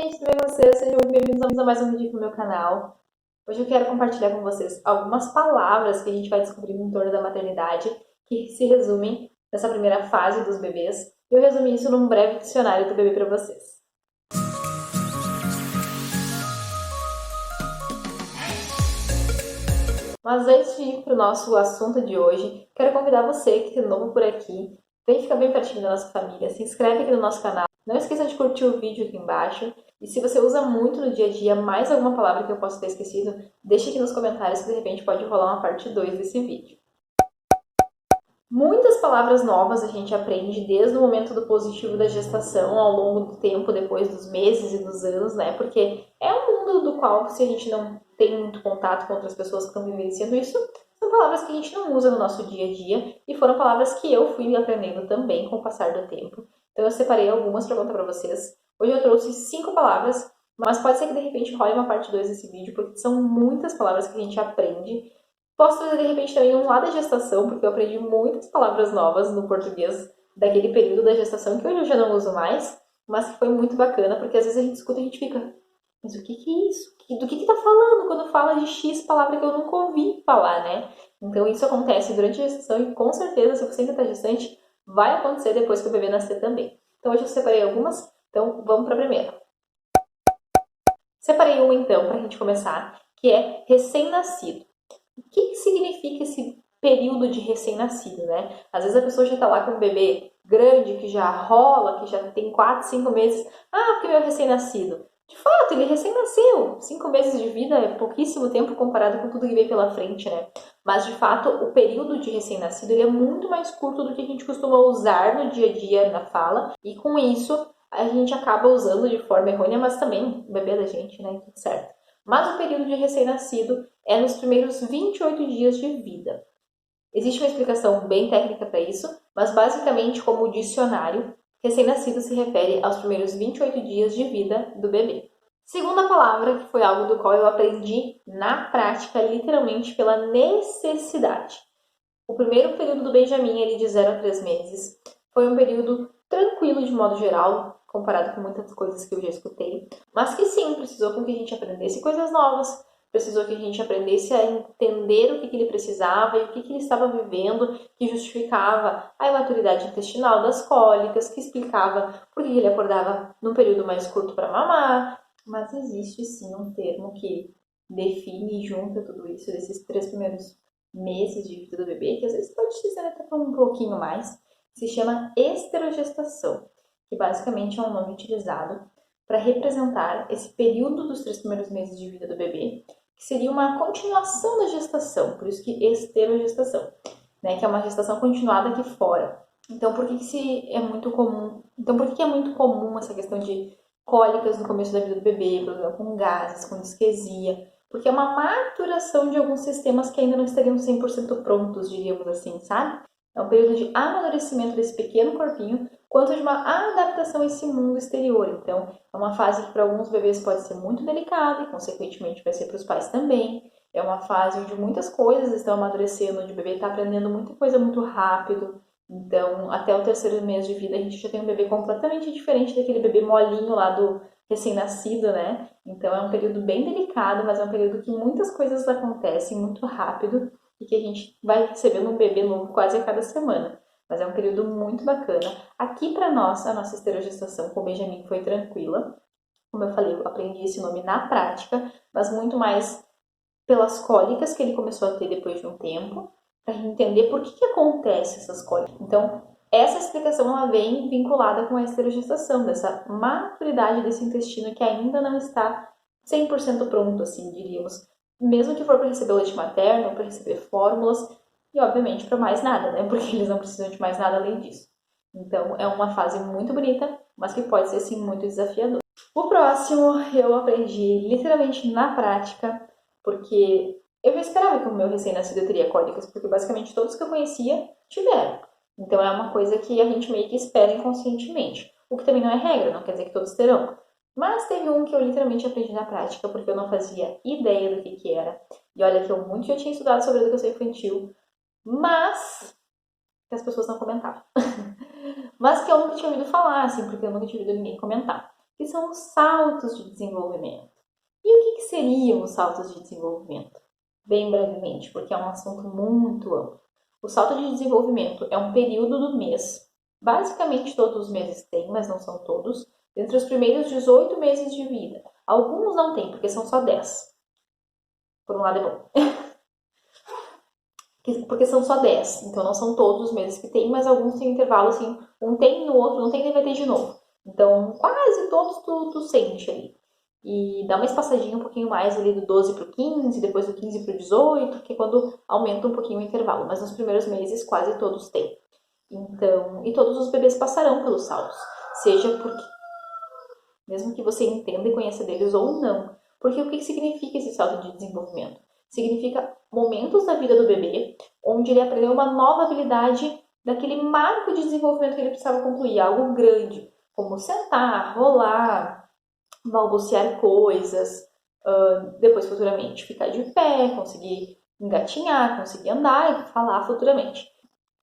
gente, tudo bem com vocês? Sejam muito bem-vindos a mais um vídeo aqui no meu canal. Hoje eu quero compartilhar com vocês algumas palavras que a gente vai descobrir em torno da maternidade, que se resumem nessa primeira fase dos bebês. Eu resumi isso num breve dicionário do bebê para vocês. Mas antes de ir para o nosso assunto de hoje, quero convidar você que é novo por aqui, vem ficar bem pertinho da nossa família, se inscreve aqui no nosso canal. Não esqueça de curtir o vídeo aqui embaixo. E se você usa muito no dia a dia mais alguma palavra que eu possa ter esquecido, deixa aqui nos comentários que de repente pode rolar uma parte 2 desse vídeo. Muitas palavras novas a gente aprende desde o momento do positivo da gestação, ao longo do tempo, depois dos meses e dos anos, né? Porque é um mundo do qual, se a gente não tem muito contato com outras pessoas que estão vivenciando isso, são palavras que a gente não usa no nosso dia a dia e foram palavras que eu fui aprendendo também com o passar do tempo. Então eu separei algumas para contar para vocês. Hoje eu trouxe 5 palavras, mas pode ser que de repente role uma parte 2 desse vídeo, porque são muitas palavras que a gente aprende. Posso trazer de repente também um lá da gestação, porque eu aprendi muitas palavras novas no português daquele período da gestação, que hoje eu já não uso mais, mas que foi muito bacana, porque às vezes a gente escuta e a gente fica, mas o que é isso? Do que tá falando quando fala de X palavra que eu nunca ouvi falar, né? Então isso acontece durante a gestação e com certeza, se você ainda está gestante, vai acontecer depois que o bebê nascer também. Então hoje eu separei algumas, então vamos para a primeira. Separei uma então para a gente começar, que é recém-nascido. O que significa esse período de recém-nascido, né? Às vezes a pessoa já está lá com um bebê grande, que já rola, que já tem 4, 5 meses. Ah, porque meu recém-nascido. De fato, ele recém-nasceu. 5 meses de vida é pouquíssimo tempo comparado com tudo que vem pela frente, né? Mas, de fato, o período de recém-nascido ele é muito mais curto do que a gente costuma usar no dia a dia na fala. E com isso, a gente acaba usando de forma errônea, mas também o bebê da gente, né? Tudo certo. Mas o período de recém-nascido é nos primeiros 28 dias de vida. Existe uma explicação bem técnica para isso, mas basicamente, como dicionário, recém-nascido se refere aos primeiros 28 dias de vida do bebê. Segunda palavra, que foi algo do qual eu aprendi na prática, literalmente pela necessidade. O primeiro período do Benjamin, ele de 0 a 3 meses, foi um período tranquilo de modo geral, comparado com muitas coisas que eu já escutei, mas que sim, precisou com que a gente aprendesse coisas novas, precisou que a gente aprendesse a entender o que ele precisava e o que ele estava vivendo, que justificava a imaturidade intestinal das cólicas, que explicava por que ele acordava num período mais curto para mamar, mas existe sim um termo que define e junta tudo isso, desses 3 primeiros meses de vida do bebê, que às vezes pode ser até um pouquinho mais, se chama esterogestação, que basicamente é um nome utilizado para representar esse período dos 3 primeiros meses de vida do bebê, que seria uma continuação da gestação, por isso que esterogestação, né, que é uma gestação continuada aqui fora. Então, por que é muito comum? Então, por que é muito comum essa questão de cólicas no começo da vida do bebê, problema com gases, com disquesia? Porque é uma maturação de alguns sistemas que ainda não estariam 100% prontos, diríamos assim, sabe? É um período de amadurecimento desse pequeno corpinho, quanto de uma adaptação a esse mundo exterior. Então, é uma fase que para alguns bebês pode ser muito delicada e, consequentemente, vai ser para os pais também. É uma fase onde muitas coisas estão amadurecendo, onde o bebê está aprendendo muita coisa muito rápido. Então, até o 3º mês de vida, a gente já tem um bebê completamente diferente daquele bebê molinho lá do recém-nascido, né? Então, é um período bem delicado, mas é um período que muitas coisas acontecem muito rápido e que a gente vai recebendo um bebê novo quase a cada semana. Mas é um período muito bacana. Aqui para nós, a nossa esterogestação com o Benjamin foi tranquila. Como eu falei, eu aprendi esse nome na prática, mas muito mais pelas cólicas que ele começou a ter depois de um tempo, para entender por que acontece essas cólicas. Então, essa explicação ela vem vinculada com a esterogestação, dessa maturidade desse intestino que ainda não está 100% pronto, assim, diríamos. Mesmo que for para receber leite materno, para receber fórmulas, e obviamente para mais nada, né? Porque eles não precisam de mais nada além disso. Então, é uma fase muito bonita, mas que pode ser, sim, muito desafiadora. O próximo eu aprendi literalmente na prática, porque eu já esperava que o meu recém-nascido teria cólicas, porque basicamente todos que eu conhecia tiveram. Então é uma coisa que a gente meio que espera inconscientemente. O que também não é regra, não quer dizer que todos terão. Mas teve um que eu literalmente aprendi na prática, porque eu não fazia ideia do que era. E olha que eu muito já tinha estudado sobre educação infantil, mas que as pessoas não comentavam. Mas que eu nunca tinha ouvido falar, assim, porque eu nunca tinha ouvido ninguém comentar. que são os saltos de desenvolvimento. E o que seriam os saltos de desenvolvimento? Bem brevemente, porque é um assunto muito amplo. O salto de desenvolvimento é um período do mês, basicamente todos os meses têm, mas não são todos, entre os primeiros 18 meses de vida. Alguns não têm, porque são só 10. Por um lado é bom. Porque são só 10, então não são todos os meses que tem, mas alguns têm intervalo assim, um tem, no outro não tem, nem vai ter de novo. Então, quase todos tu sente ali. E dá uma espaçadinha um pouquinho mais ali do 12 para o 15, depois do 15 para o 18, que é quando aumenta um pouquinho o intervalo. Mas nos primeiros meses quase todos têm. Então, e todos os bebês passarão pelos saltos. Seja porque, mesmo que você entenda e conheça deles ou não. Porque o que significa esse salto de desenvolvimento? Significa momentos da vida do bebê onde ele aprendeu uma nova habilidade daquele marco de desenvolvimento que ele precisava concluir, algo grande, como sentar, rolar, balbuciar coisas, depois futuramente ficar de pé, conseguir engatinhar, conseguir andar e falar futuramente.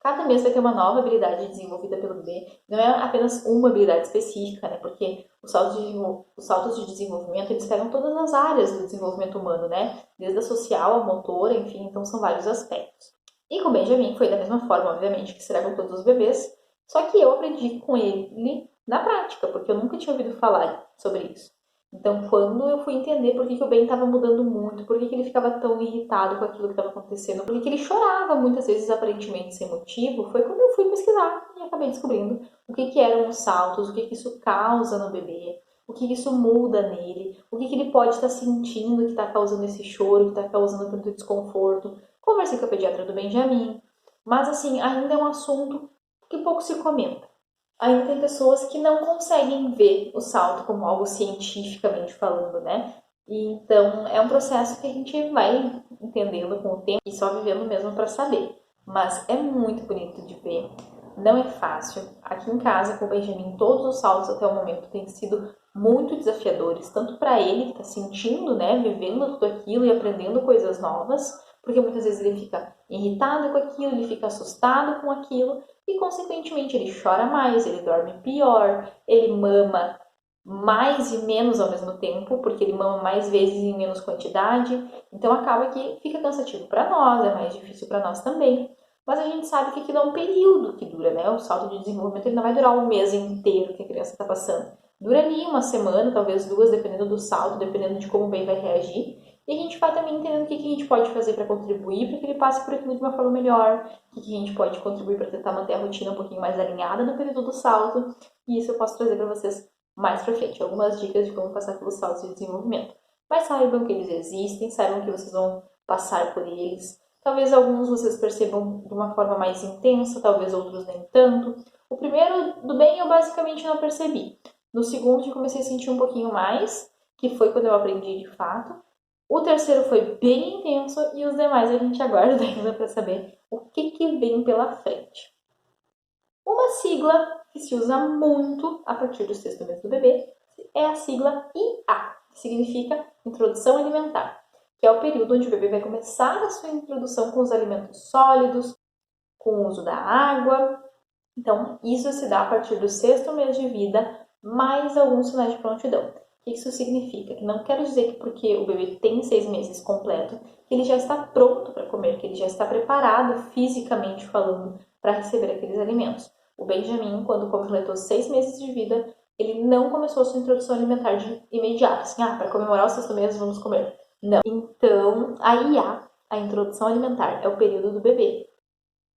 Cada mês vai ter uma nova habilidade desenvolvida pelo bebê, não é apenas uma habilidade específica, né? Porque os saltos de desenvolvimento, eles pegam todas as áreas do desenvolvimento humano, né? Desde a social, a motora, enfim, então são vários aspectos. E com o Benjamin foi da mesma forma, obviamente, que será com todos os bebês, só que eu aprendi com ele na prática, porque eu nunca tinha ouvido falar sobre isso. Então, quando eu fui entender por que o Ben estava mudando muito, por que ele ficava tão irritado com aquilo que estava acontecendo, por que ele chorava muitas vezes aparentemente sem motivo, foi quando eu fui pesquisar e acabei descobrindo o que eram os saltos, o que isso causa no bebê, o que isso muda nele, o que ele pode estar sentindo que está causando esse choro, que está causando tanto desconforto. Conversei com a pediatra do Benjamin, mas assim, ainda é um assunto que pouco se comenta. Ainda tem pessoas que não conseguem ver o salto como algo cientificamente falando, né? E então é um processo que a gente vai entendendo com o tempo e só vivendo mesmo para saber. Mas é muito bonito de ver, não é fácil. Aqui em casa com o Benjamin, todos os saltos até o momento têm sido muito desafiadores, tanto para ele que está sentindo, né, vivendo tudo aquilo e aprendendo coisas novas, porque muitas vezes ele fica irritado com aquilo, ele fica assustado com aquilo, e consequentemente ele chora mais, ele dorme pior, ele mama mais e menos ao mesmo tempo, porque ele mama mais vezes em menos quantidade, então acaba que fica cansativo para nós, é mais difícil para nós também. Mas a gente sabe que aquilo é um período que dura, né? O salto de desenvolvimento ele não vai durar um mês inteiro que a criança está passando. Dura ali uma semana, talvez duas, dependendo do salto, dependendo de como o bem vai reagir. E a gente vai também entendendo o que a gente pode fazer para contribuir para que ele passe por aquilo de uma forma melhor, o que a gente pode contribuir para tentar manter a rotina um pouquinho mais alinhada no período do salto. E isso eu posso trazer para vocês mais pra frente, algumas dicas de como passar pelos saltos de desenvolvimento. Mas saibam que eles existem, saibam que vocês vão passar por eles. Talvez alguns vocês percebam de uma forma mais intensa, talvez outros nem tanto. O primeiro, do bem, eu basicamente não percebi. No segundo, eu comecei a sentir um pouquinho mais, que foi quando eu aprendi de fato. O terceiro foi bem intenso e os demais a gente aguarda ainda para saber o que vem pela frente. Uma sigla que se usa muito a partir do sexto mês do bebê é a sigla IA, que significa Introdução Alimentar, que é o período onde o bebê vai começar a sua introdução com os alimentos sólidos, com o uso da água. Então, isso se dá a partir do sexto mês de vida, mais alguns sinais de prontidão. O que isso significa? Que não quero dizer que porque o bebê tem 6 meses completo, que ele já está pronto para comer, que ele já está preparado fisicamente falando para receber aqueles alimentos. O Benjamin, quando completou 6 meses de vida, ele não começou a sua introdução alimentar de imediato, assim, para comemorar o sexto mês vamos comer. Não. Então, a IA, a introdução alimentar, é o período do bebê,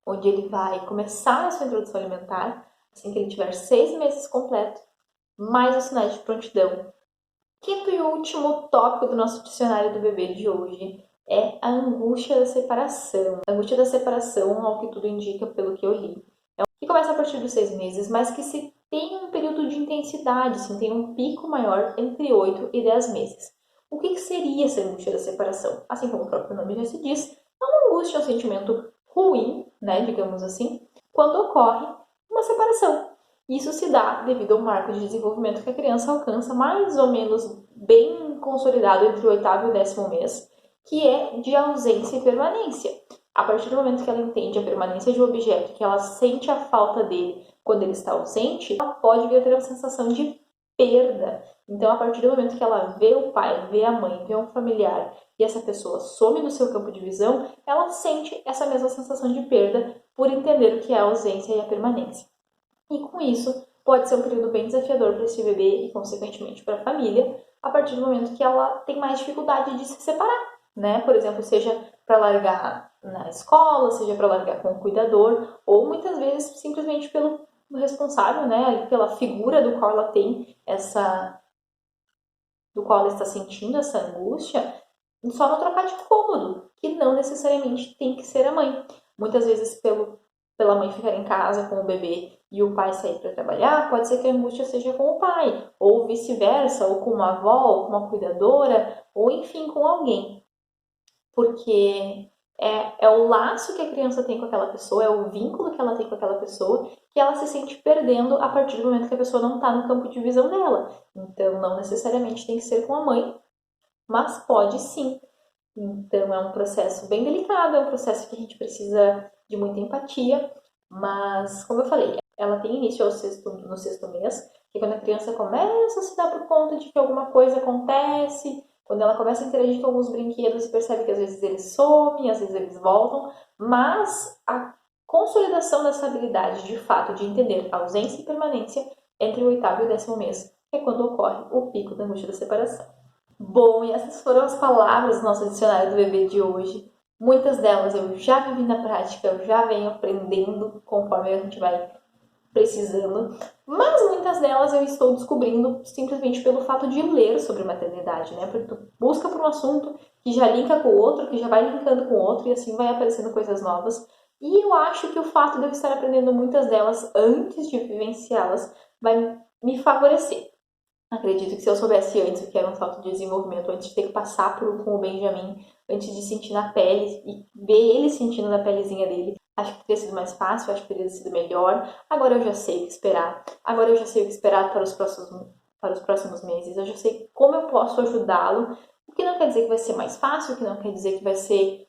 onde ele vai começar a sua introdução alimentar, assim que ele tiver 6 meses completo, mais os sinais de prontidão. Quinto e último tópico do nosso dicionário do bebê de hoje é a angústia da separação. A angústia da separação, ao que tudo indica pelo que eu li, que começa a partir dos 6 meses, mas que se tem um período de intensidade, assim, tem um pico maior entre 8 e 10 meses. O que seria essa angústia da separação? Assim como o próprio nome já se diz, é uma angústia, um sentimento ruim, né, digamos assim, quando ocorre uma separação. Isso se dá devido ao marco de desenvolvimento que a criança alcança mais ou menos bem consolidado entre o 8º e o 10º mês, que é de ausência e permanência. A partir do momento que ela entende a permanência de um objeto, que ela sente a falta dele quando ele está ausente, ela pode vir a ter uma sensação de perda. Então, a partir do momento que ela vê o pai, vê a mãe, vê um familiar e essa pessoa some do seu campo de visão, ela sente essa mesma sensação de perda por entender o que é a ausência e a permanência. E com isso, pode ser um período bem desafiador para esse bebê e, consequentemente, para a família, a partir do momento que ela tem mais dificuldade de se separar, né? Por exemplo, seja para largar na escola, seja para largar com o cuidador, ou muitas vezes simplesmente pelo responsável, né? Pela figura do qual ela tem do qual ela está sentindo essa angústia, só não trocar de cômodo, que não necessariamente tem que ser a mãe. Muitas vezes, pela mãe ficar em casa com o bebê e o pai sair para trabalhar, pode ser que a angústia seja com o pai, ou vice-versa, ou com uma avó, ou com uma cuidadora, ou enfim, com alguém. Porque é o laço que a criança tem com aquela pessoa, é o vínculo que ela tem com aquela pessoa, que ela se sente perdendo a partir do momento que a pessoa não está no campo de visão dela. Então, não necessariamente tem que ser com a mãe, mas pode sim. Então, é um processo bem delicado, é um processo que a gente precisa de muita empatia, mas, como eu falei, ela tem início no sexto mês, que é quando a criança começa a se dar por conta de que alguma coisa acontece, quando ela começa a interagir com alguns brinquedos e percebe que às vezes eles somem, às vezes eles voltam, mas a consolidação dessa habilidade, de fato, de entender a ausência e permanência entre o oitavo e o 10º mês, é quando ocorre o pico da angústia da separação. Bom, e essas foram as palavras do nosso dicionário do bebê de hoje. Muitas delas eu já vivi na prática, eu já venho aprendendo conforme a gente vai precisando, mas muitas delas eu estou descobrindo simplesmente pelo fato de ler sobre maternidade, né? Porque tu busca por um assunto que já linka com o outro, que já vai linkando com o outro e assim vai aparecendo coisas novas. E eu acho que o fato de eu estar aprendendo muitas delas antes de vivenciá-las vai me favorecer. Acredito que se eu soubesse antes o que era um salto de desenvolvimento, antes de ter que passar com o Benjamin, antes de sentir na pele e ver ele sentindo na pelezinha dele, acho que teria sido mais fácil, acho que teria sido melhor. Agora eu já sei o que esperar. Agora eu já sei o que esperar para os próximos meses. Eu já sei como eu posso ajudá-lo. O que não quer dizer que vai ser mais fácil, o que não quer dizer que vai ser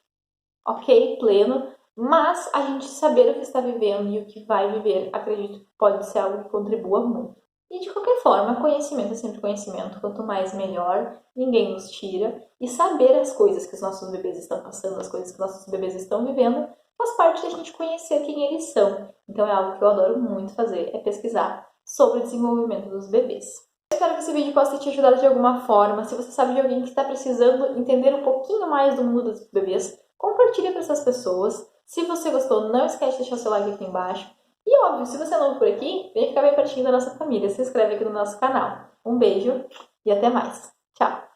ok, pleno, mas a gente saber o que está vivendo e o que vai viver, acredito que pode ser algo que contribua muito. E de qualquer forma, conhecimento é sempre conhecimento, quanto mais melhor, ninguém nos tira. E saber as coisas que os nossos bebês estão passando, as coisas que os nossos bebês estão vivendo, faz parte da gente conhecer quem eles são. Então é algo que eu adoro muito fazer, é pesquisar sobre o desenvolvimento dos bebês. Eu espero que esse vídeo possa te ajudar de alguma forma. Se você sabe de alguém que está precisando entender um pouquinho mais do mundo dos bebês, compartilhe para essas pessoas. Se você gostou, não esquece de deixar o seu like aqui embaixo. E óbvio, se você é novo por aqui, vem ficar bem pertinho da nossa família. Se inscreve aqui no nosso canal. Um beijo e até mais. Tchau!